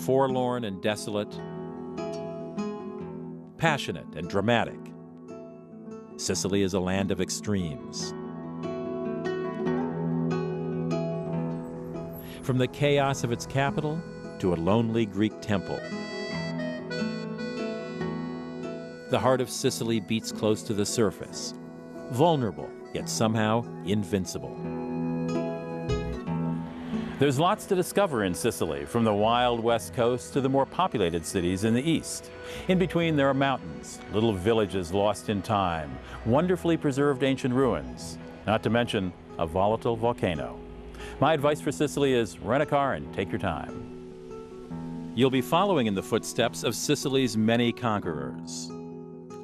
forlorn and desolate, passionate and dramatic. Sicily is a land of extremes. From the chaos of its capital to a lonely Greek temple. The heart of Sicily beats close to the surface, vulnerable, yet somehow invincible. There's lots to discover in Sicily, from the wild west coast to the more populated cities in the east. In between, there are mountains, little villages lost in time, wonderfully preserved ancient ruins, not to mention a volatile volcano. My advice for Sicily is rent a car and take your time. You'll be following in the footsteps of Sicily's many conquerors.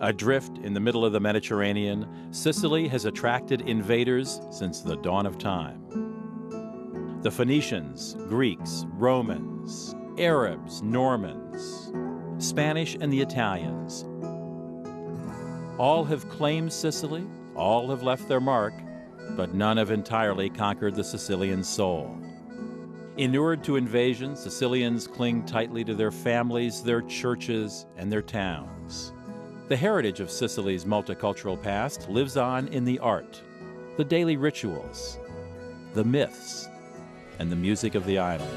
Adrift in the middle of the Mediterranean, Sicily has attracted invaders since the dawn of time. The Phoenicians, Greeks, Romans, Arabs, Normans, Spanish, and the Italians. All have claimed Sicily, all have left their mark, but none have entirely conquered the Sicilian soul. Inured to invasion, Sicilians cling tightly to their families, their churches, and their towns. The heritage of Sicily's multicultural past lives on in the art, the daily rituals, the myths, and the music of the island.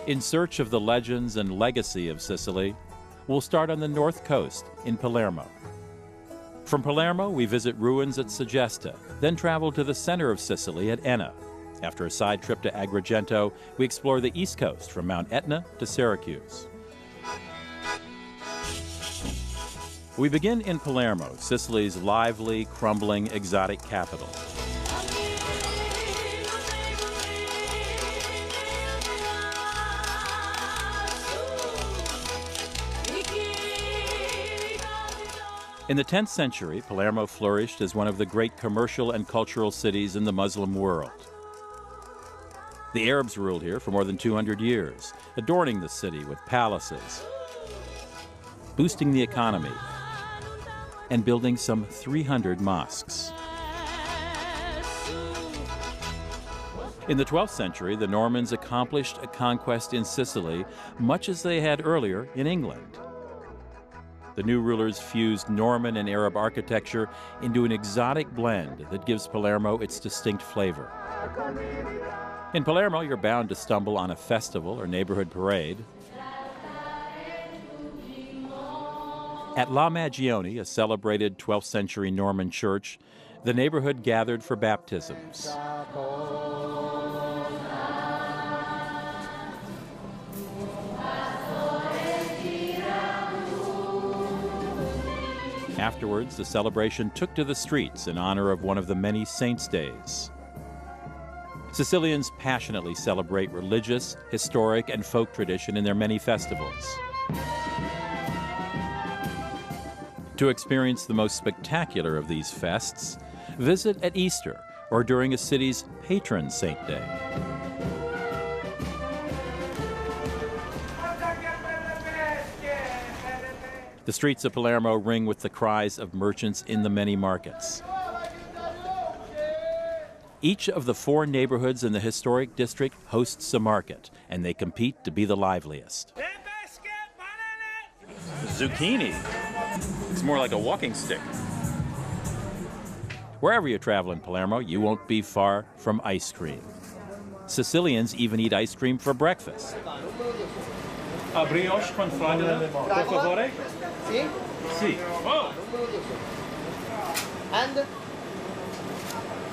In search of the legends and legacy of Sicily, we'll start on the north coast in Palermo. From Palermo, we visit ruins at Segesta, then travel to the center of Sicily at Enna. After a side trip to Agrigento, we explore the east coast from Mount Etna to Syracuse. We begin in Palermo, Sicily's lively, crumbling, exotic capital. In the 10th century, Palermo flourished as one of the great commercial and cultural cities in the Muslim world. The Arabs ruled here for more than 200 years, adorning the city with palaces, boosting the economy, and building some 300 mosques. In the 12th century, the Normans accomplished a conquest in Sicily, much as they had earlier in England. The new rulers fused Norman and Arab architecture into an exotic blend that gives Palermo its distinct flavor. In Palermo, you're bound to stumble on a festival or neighborhood parade. At La Magione, a celebrated 12th century Norman church, the neighborhood gathered for baptisms. Afterwards, the celebration took to the streets in honor of one of the many saints' days. Sicilians passionately celebrate religious, historic, and folk tradition in their many festivals. To experience the most spectacular of these fests, visit at Easter or during a city's patron saint day. The streets of Palermo ring with the cries of merchants in the many markets. Each of the 4 neighborhoods in the historic district hosts a market, and they compete to be the liveliest. Zucchini. It's more like a walking stick. Wherever you travel in Palermo, you won't be far from ice cream. Sicilians even eat ice cream for breakfast. A brioche con fragola, per favore? Sì? Sì. Oh. And?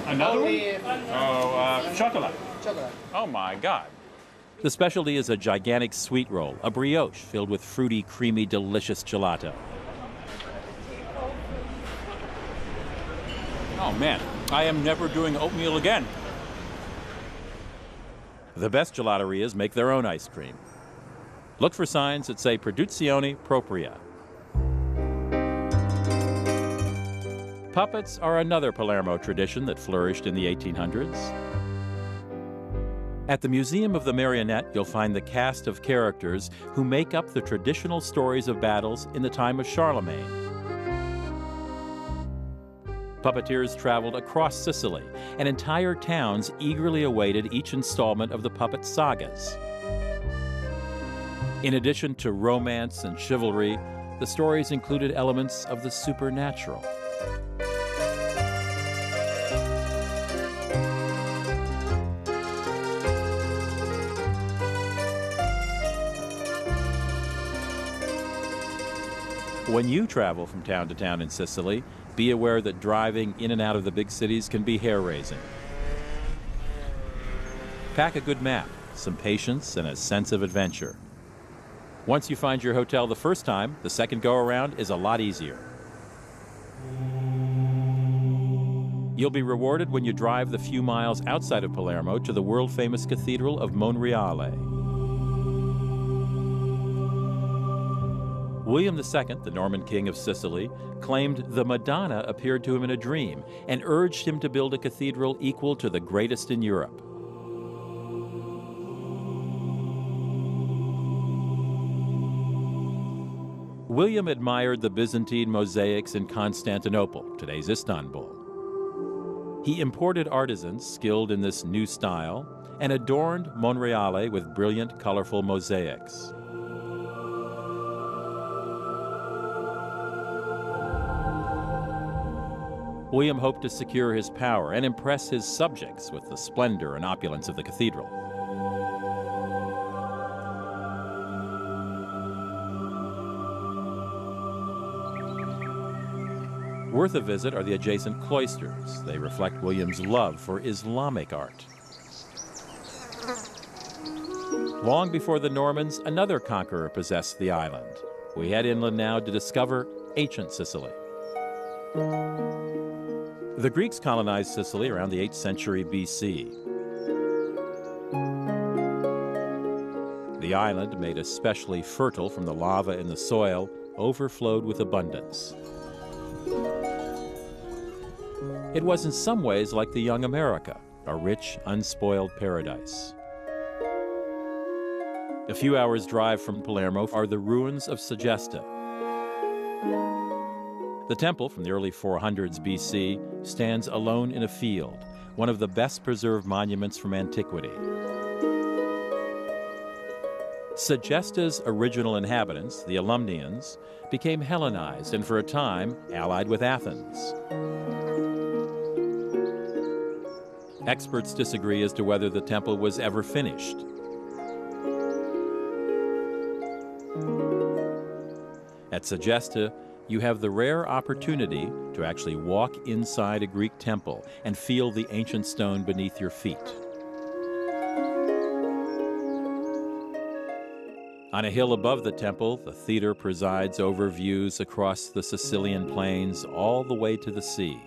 Another one? Chocolate. Chocolate. Oh my God. The specialty is a gigantic sweet roll, a brioche filled with fruity, creamy, delicious gelato. Oh man, I am never doing oatmeal again. The best gelaterias make their own ice cream. Look for signs that say Produzione Propria. Puppets are another Palermo tradition that flourished in the 1800s. At the Museum of the Marionette, you'll find the cast of characters who make up the traditional stories of battles in the time of Charlemagne. Puppeteers traveled across Sicily, and entire towns eagerly awaited each installment of the puppet sagas. In addition to romance and chivalry, the stories included elements of the supernatural. When you travel from town to town in Sicily, be aware that driving in and out of the big cities can be hair-raising. Pack a good map, some patience, and a sense of adventure. Once you find your hotel the first time, the second go-around is a lot easier. You'll be rewarded when you drive the few miles outside of Palermo to the world-famous Cathedral of Monreale. William II, the Norman king of Sicily, claimed the Madonna appeared to him in a dream and urged him to build a cathedral equal to the greatest in Europe. William admired the Byzantine mosaics in Constantinople, today's Istanbul. He imported artisans skilled in this new style and adorned Monreale with brilliant, colorful mosaics. William hoped to secure his power and impress his subjects with the splendor and opulence of the cathedral. Worth a visit are the adjacent cloisters. They reflect William's love for Islamic art. Long before the Normans, another conqueror possessed the island. We head inland now to discover ancient Sicily. The Greeks colonized Sicily around the 8th century BC. The island, made especially fertile from the lava in the soil, overflowed with abundance. It was in some ways like the young America, a rich, unspoiled paradise. A few hours' drive from Palermo are the ruins of Segesta. The temple from the early 400s BC stands alone in a field, one of the best preserved monuments from antiquity. Segesta's original inhabitants, the Alumnians, became Hellenized and for a time allied with Athens. Experts disagree as to whether the temple was ever finished. At Segesta, you have the rare opportunity to actually walk inside a Greek temple and feel the ancient stone beneath your feet. On a hill above the temple, the theater presides over views across the Sicilian plains all the way to the sea.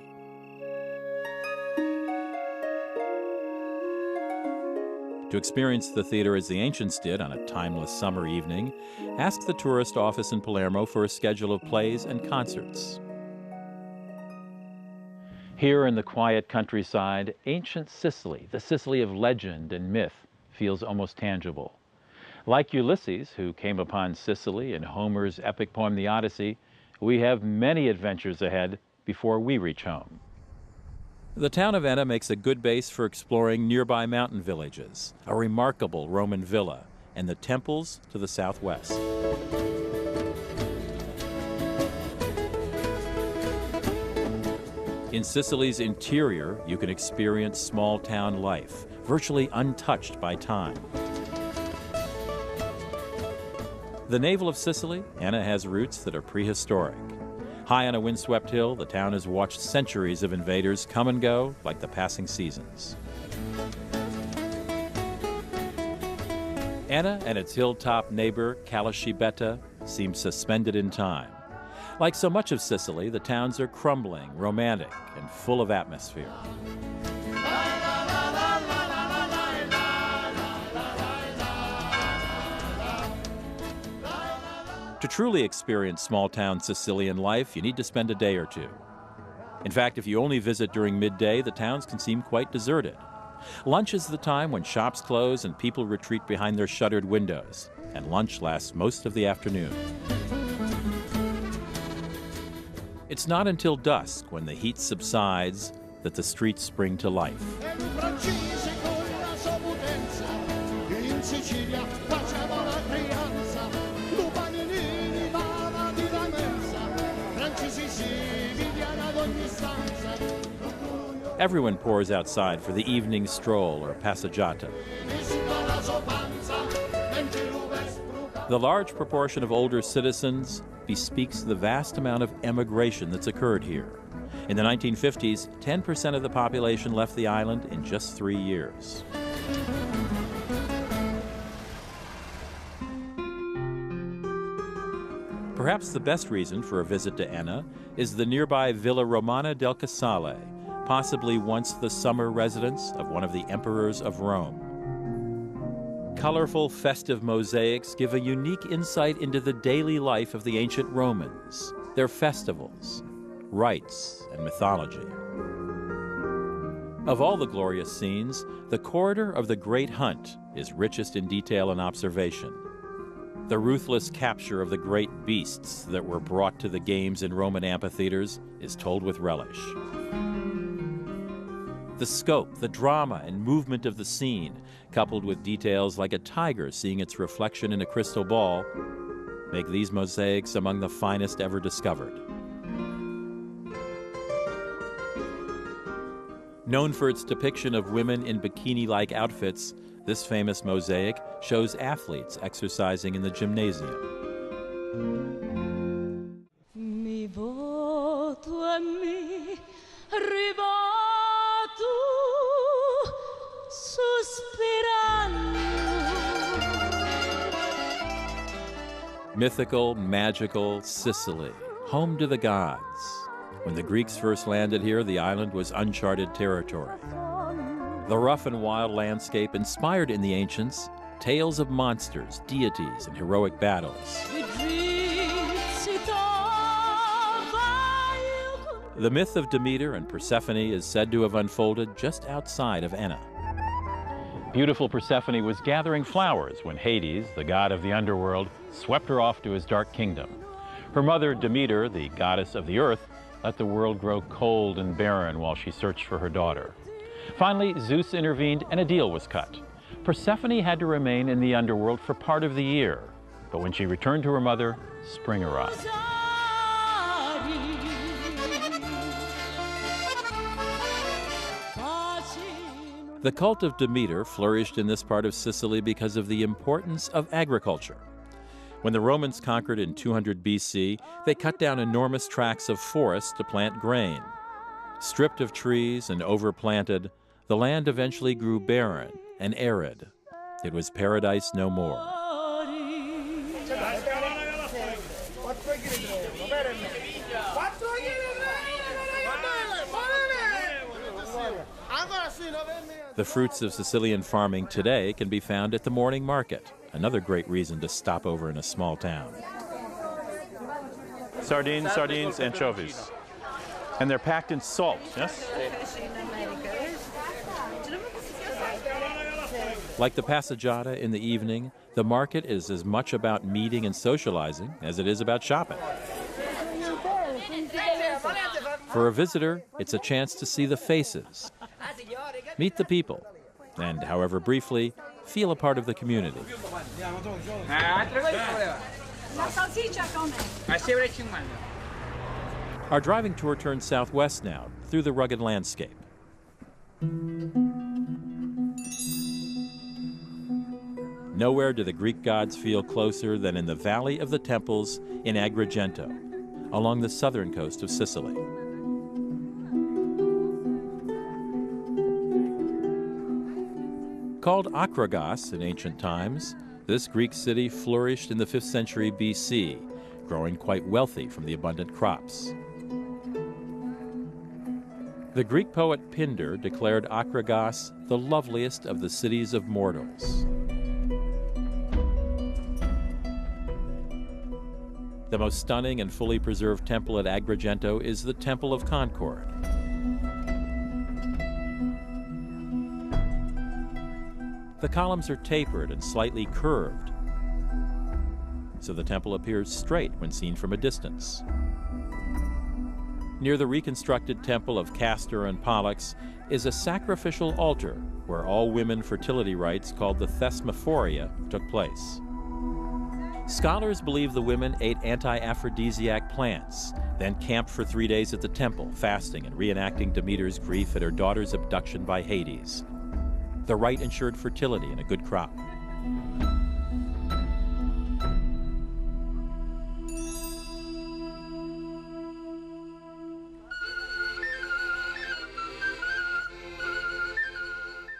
To experience the theater as the ancients did on a timeless summer evening, ask the tourist office in Palermo for a schedule of plays and concerts. Here in the quiet countryside, ancient Sicily, the Sicily of legend and myth, feels almost tangible. Like Ulysses, who came upon Sicily in Homer's epic poem, The Odyssey, we have many adventures ahead before we reach home. The town of Enna makes a good base for exploring nearby mountain villages, a remarkable Roman villa, and the temples to the southwest. In Sicily's interior, you can experience small-town life, virtually untouched by time. The navel of Sicily, Enna has roots that are prehistoric. High on a windswept hill, the town has watched centuries of invaders come and go like the passing seasons. Enna and its hilltop neighbor, Calascibetta, seem suspended in time. Like so much of Sicily, the towns are crumbling, romantic, and full of atmosphere. To truly experience small-town Sicilian life, you need to spend a day or two. In fact, if you only visit during midday, the towns can seem quite deserted. Lunch is the time when shops close and people retreat behind their shuttered windows, and lunch lasts most of the afternoon. It's not until dusk, when the heat subsides, that the streets spring to life. Everyone pours outside for the evening stroll or passeggiata. The large proportion of older citizens bespeaks the vast amount of emigration that's occurred here. In the 1950s, 10% of the population left the island in just 3 years. Perhaps the best reason for a visit to Enna is the nearby Villa Romana del Casale, possibly once the summer residence of one of the emperors of Rome. Colorful, festive mosaics give a unique insight into the daily life of the ancient Romans, their festivals, rites, and mythology. Of all the glorious scenes, the corridor of the Great Hunt is richest in detail and observation. The ruthless capture of the great beasts that were brought to the games in Roman amphitheaters is told with relish. The scope, the drama, and movement of the scene, coupled with details like a tiger seeing its reflection in a crystal ball, make these mosaics among the finest ever discovered. Known for its depiction of women in bikini-like outfits, this famous mosaic shows athletes exercising in the gymnasium. Mi voto a me rivoto sospirando. Mythical, magical Sicily, home to the gods. When the Greeks first landed here, the island was uncharted territory. The rough and wild landscape inspired in the ancients tales of monsters, deities, and heroic battles. The myth of Demeter and Persephone is said to have unfolded just outside of Enna. Beautiful Persephone was gathering flowers when Hades, the god of the underworld, swept her off to his dark kingdom. Her mother, Demeter, the goddess of the earth, let the world grow cold and barren while she searched for her daughter. Finally, Zeus intervened and a deal was cut. Persephone had to remain in the underworld for part of the year, but when she returned to her mother, spring arrived. The cult of Demeter flourished in this part of Sicily because of the importance of agriculture. When the Romans conquered in 200 BC, they cut down enormous tracts of forest to plant grain. Stripped of trees and overplanted, the land eventually grew barren and arid. It was paradise no more. The fruits of Sicilian farming today can be found at the morning market, another great reason to stop over in a small town. Sardines, anchovies. And they're packed in salt, yes? Like the passeggiata in the evening, the market is as much about meeting and socializing as it is about shopping. For a visitor, it's a chance to see the faces, meet the people, and, however briefly, feel a part of the community. Our driving tour turns southwest now, through the rugged landscape. Nowhere do the Greek gods feel closer than in the Valley of the Temples in Agrigento, along the southern coast of Sicily. Called Akragos in ancient times, this Greek city flourished in the 5th century BC, growing quite wealthy from the abundant crops. The Greek poet Pindar declared Akragos the loveliest of the cities of mortals. The most stunning and fully preserved temple at Agrigento is the Temple of Concord. The columns are tapered and slightly curved, so the temple appears straight when seen from a distance. Near the reconstructed temple of Castor and Pollux is a sacrificial altar where all women fertility rites called the Thesmophoria took place. Scholars believe the women ate anti-aphrodisiac plants, then camped for 3 days at the temple, fasting and reenacting Demeter's grief at her daughter's abduction by Hades. The rite ensured fertility and a good crop.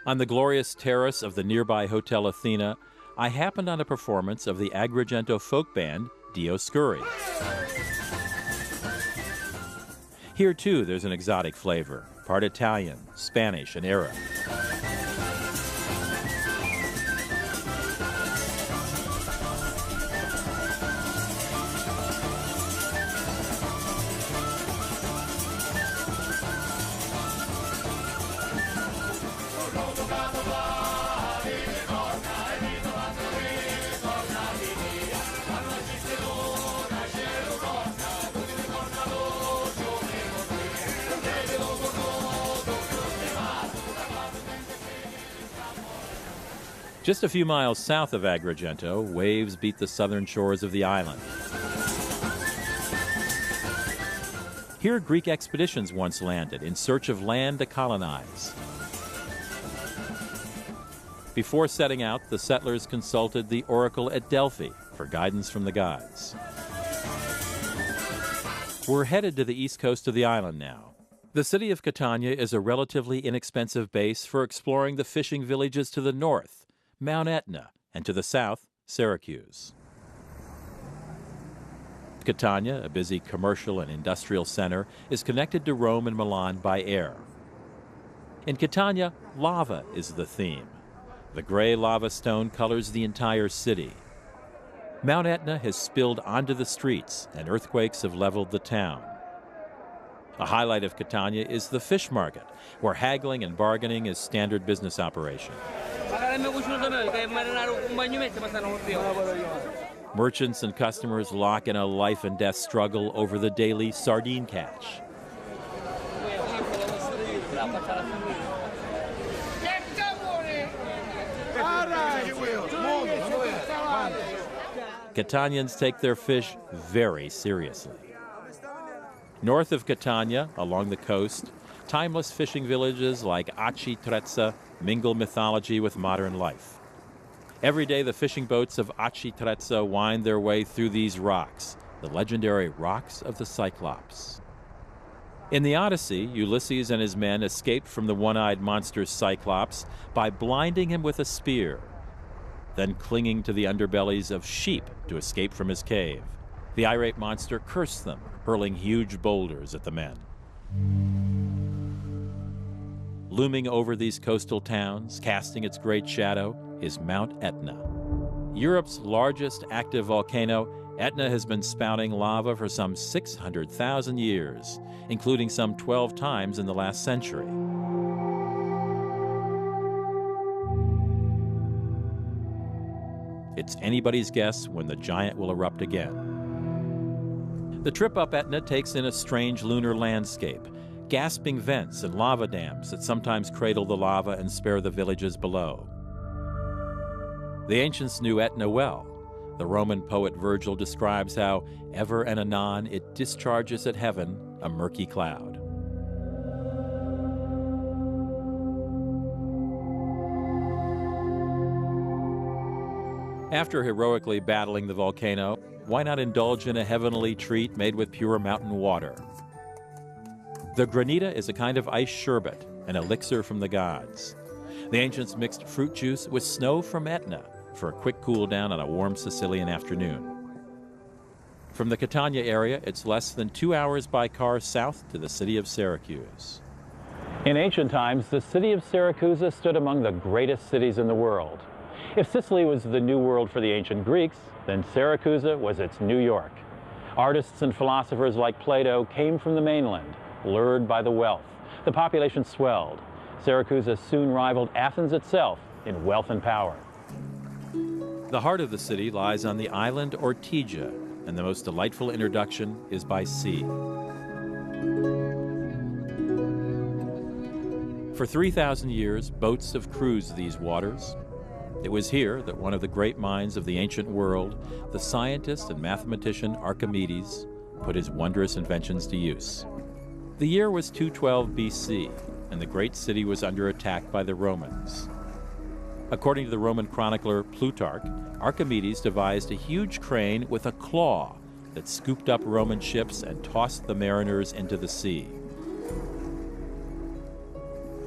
On the glorious terrace of the nearby Hotel Athena, I happened on a performance of the Agrigento folk band Dioscuri. Here too there's an exotic flavor, part Italian, Spanish, and Arab. Just a few miles south of Agrigento, waves beat the southern shores of the island. Here, Greek expeditions once landed in search of land to colonize. Before setting out, the settlers consulted the oracle at Delphi for guidance from the gods. We're headed to the east coast of the island now. The city of Catania is a relatively inexpensive base for exploring the fishing villages to the north, Mount Etna, and to the south, Syracuse. Catania, a busy commercial and industrial center, is connected to Rome and Milan by air. In Catania, lava is the theme. The gray lava stone colors the entire city. Mount Etna has spilled onto the streets, and earthquakes have leveled the town. A highlight of Catania is the fish market, where haggling and bargaining is standard business operation. Merchants and customers lock in a life and death struggle over the daily sardine catch. Catanians take their fish very seriously. North of Catania, along the coast, timeless fishing villages like Aci Trezza mingle mythology with modern life. Every day the fishing boats of Aci Trezza wind their way through these rocks, the legendary rocks of the Cyclops. In the Odyssey, Ulysses and his men escaped from the one-eyed monster Cyclops by blinding him with a spear, then clinging to the underbellies of sheep to escape from his cave. The irate monster cursed them, hurling huge boulders at the men. Looming over these coastal towns, casting its great shadow, is Mount Etna. Europe's largest active volcano, Etna has been spouting lava for some 600,000 years, including some 12 times in the last century. It's anybody's guess when the giant will erupt again. The trip up Etna takes in a strange lunar landscape, gasping vents and lava dams that sometimes cradle the lava and spare the villages below. The ancients knew Etna well. The Roman poet Virgil describes how, ever and anon, it discharges at heaven a murky cloud. After heroically battling the volcano, why not indulge in a heavenly treat made with pure mountain water? The granita is a kind of ice sherbet, an elixir from the gods. The ancients mixed fruit juice with snow from Etna for a quick cool down on a warm Sicilian afternoon. From the Catania area, it's less than 2 hours by car south to the city of Syracuse. In ancient times, the city of Syracuse stood among the greatest cities in the world. If Sicily was the New World for the ancient Greeks, then Syracuse was its New York. Artists and philosophers like Plato came from the mainland, lured by the wealth. The population swelled. Syracuse soon rivaled Athens itself in wealth and power. The heart of the city lies on the island Ortigia, and the most delightful introduction is by sea. For 3,000 years, boats have cruised these waters. It was here that one of the great minds of the ancient world, the scientist and mathematician Archimedes, put his wondrous inventions to use. The year was 212 BC, and the great city was under attack by the Romans. According to the Roman chronicler Plutarch, Archimedes devised a huge crane with a claw that scooped up Roman ships and tossed the mariners into the sea.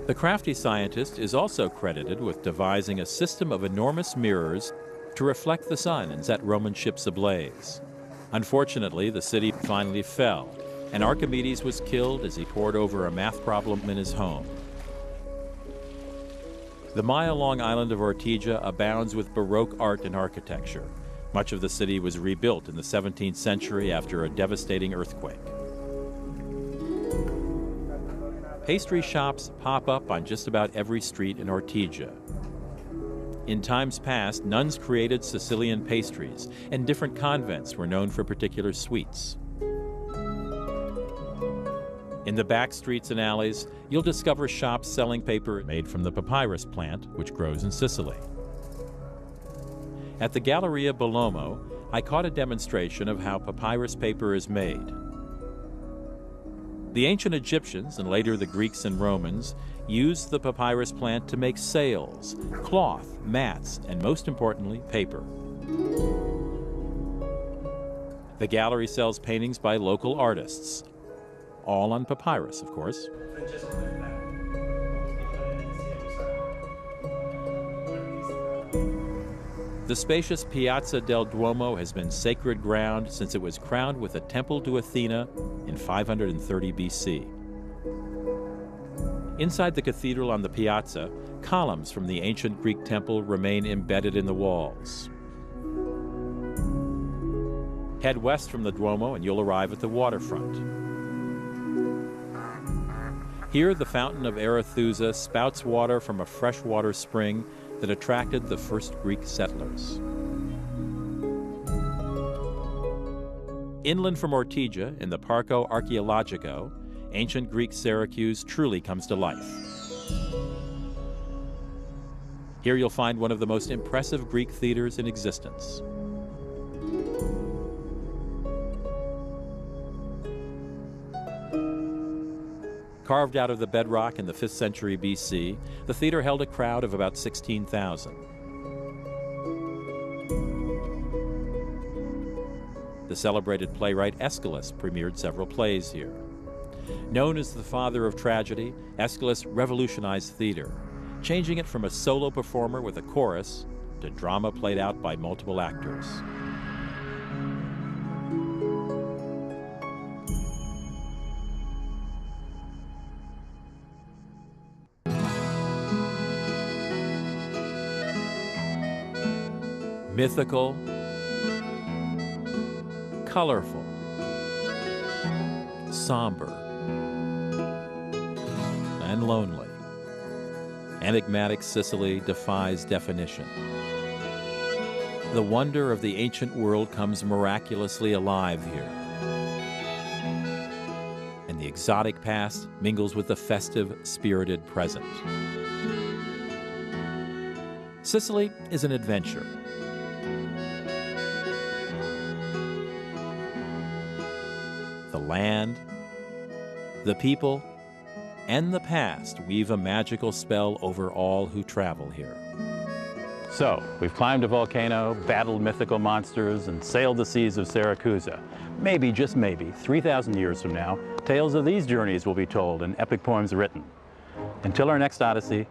The crafty scientist is also credited with devising a system of enormous mirrors to reflect the sun and set Roman ships ablaze. Unfortunately, the city finally fell, and Archimedes was killed as he pored over a math problem in his home. The mile-long island of Ortigia abounds with Baroque art and architecture. Much of the city was rebuilt in the 17th century after a devastating earthquake. Pastry shops pop up on just about every street in Ortigia. In times past, nuns created Sicilian pastries, and different convents were known for particular sweets. In the back streets and alleys, you'll discover shops selling paper made from the papyrus plant, which grows in Sicily. At the Galleria Bellomo, I caught a demonstration of how papyrus paper is made. The ancient Egyptians, and later the Greeks and Romans, used the papyrus plant to make sails, cloth, mats, and most importantly, paper. The gallery sells paintings by local artists, all on papyrus, of course. The spacious Piazza del Duomo has been sacred ground since it was crowned with a temple to Athena in 530 BC. Inside the cathedral on the piazza, columns from the ancient Greek temple remain embedded in the walls. Head west from the Duomo and you'll arrive at the waterfront. Here, the fountain of Arethusa spouts water from a freshwater spring that attracted the first Greek settlers. Inland from Ortigia, in the Parco Archeologico, ancient Greek Syracuse truly comes to life. Here you'll find one of the most impressive Greek theaters in existence. Carved out of the bedrock in the 5th century BC, the theater held a crowd of about 16,000. The celebrated playwright Aeschylus premiered several plays here. Known as the father of tragedy, Aeschylus revolutionized theater, changing it from a solo performer with a chorus to drama played out by multiple actors. Mythical, colorful, somber, and lonely. Enigmatic Sicily defies definition. The wonder of the ancient world comes miraculously alive here. And the exotic past mingles with the festive, spirited present. Sicily is an adventure. The land, the people, and the past weave a magical spell over all who travel here. So, we've climbed a volcano, battled mythical monsters, and sailed the seas of Syracuse. Maybe, just maybe, 3,000 years from now, tales of these journeys will be told and epic poems written. Until our next Odyssey,